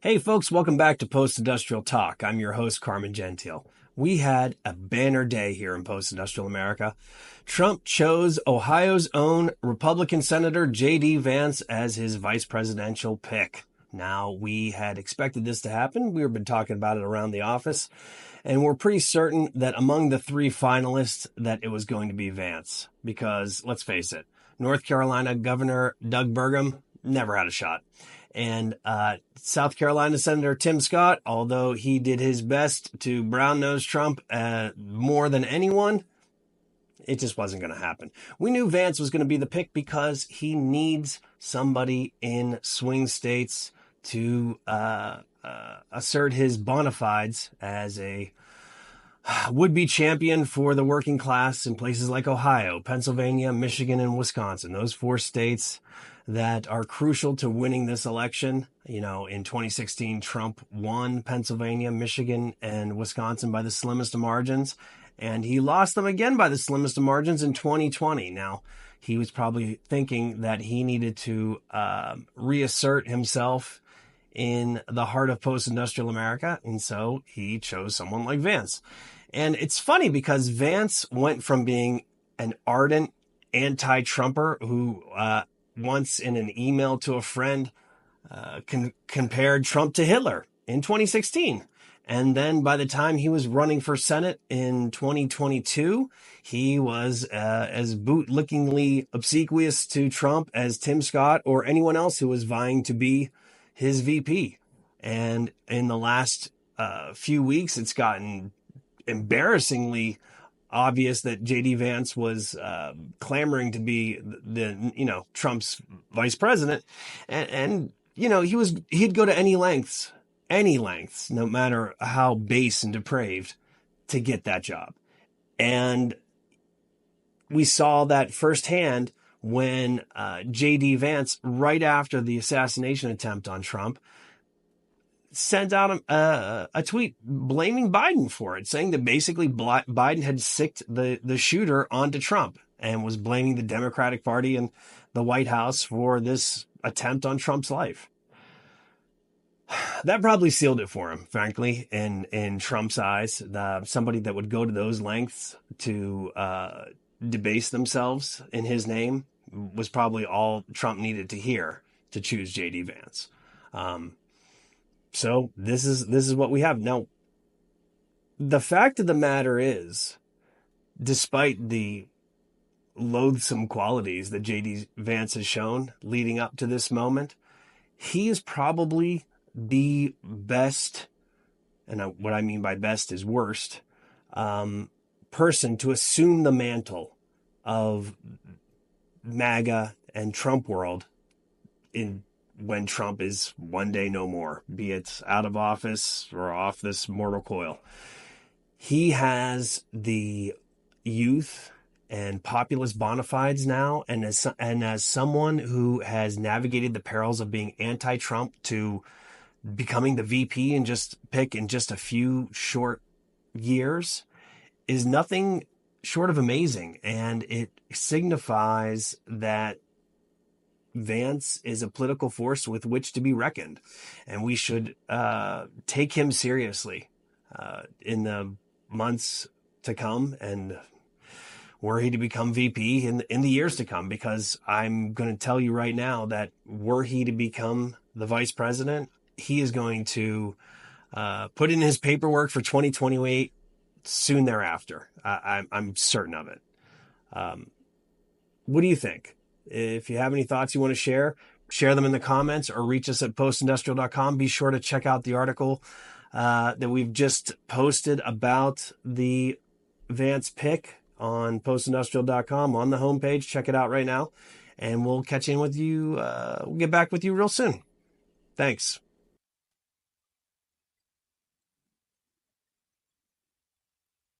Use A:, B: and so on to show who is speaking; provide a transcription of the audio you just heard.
A: Hey folks, welcome back to Post-Industrial Talk. I'm your host, Carmen Gentile. We had a banner day here in Post-Industrial America. Trump chose Ohio's own Republican Senator J.D. Vance as his vice presidential pick. Now, we had expected this to happen. We've been talking about it around the office, and we're pretty certain that among the three finalists that it was going to be Vance. Because, let's face it, North Carolina Governor Doug Burgum never had a shot. And South Carolina Senator Tim Scott, although he did his best to brown-nose Trump more than anyone, it just wasn't going to happen. We knew Vance was going to be the pick because he needs somebody in swing states to assert his bona fides as a would-be champion for the working class in places like Ohio, Pennsylvania, Michigan, and Wisconsin. Those four states that are crucial to winning this election. You know, in 2016, Trump won Pennsylvania, Michigan, and Wisconsin by the slimmest of margins, and he lost them again by the slimmest of margins in 2020. Now, he was probably thinking that he needed to reassert himself in the heart of post-industrial America, and so he chose someone like Vance. And it's funny because Vance went from being an ardent anti-Trumper who once in an email to a friend compared Trump to Hitler in 2016. And then by the time he was running for Senate in 2022, he was as bootlickingly obsequious to Trump as Tim Scott or anyone else who was vying to be his VP. And in the last few weeks, it's gotten embarrassingly obvious that J.D. Vance was clamoring to be Trump's vice president. And he'd go to any lengths, no matter how base and depraved, to get that job. And we saw that firsthand when J.D. Vance, right after the assassination attempt on Trump, sent out a tweet blaming Biden for it, saying that basically Biden had sicked the shooter onto Trump and was blaming the Democratic Party and the White House for this attempt on Trump's life. That probably sealed it for him, frankly, in Trump's eyes. Somebody that would go to those lengths to debase themselves in his name was probably all Trump needed to hear to choose J.D. Vance. So this is what we have. Now, the fact of the matter is, despite the loathsome qualities that J.D. Vance has shown leading up to this moment, he is probably the best, and what I mean by best is worst, person to assume the mantle of MAGA and Trump world when Trump is one day no more, be it out of office or off this mortal coil. He has the youth and populist bona fides now, and as someone who has navigated the perils of being anti-Trump to becoming the VP in just a few short years, is nothing short of amazing. And it signifies that Vance is a political force with which to be reckoned, and we should take him seriously in the months to come, and were he to become VP in the years to come, because I'm going to tell you right now that were he to become the vice president, he is going to put in his paperwork for 2028 soon thereafter. I'm certain of it. What do you think? If you have any thoughts you want to share them in the comments or reach us at postindustrial.com. Be sure to check out the article that we've just posted about the Vance pick on postindustrial.com on the homepage. Check it out right now, and we'll catch in with you. We'll get back with you real soon. Thanks.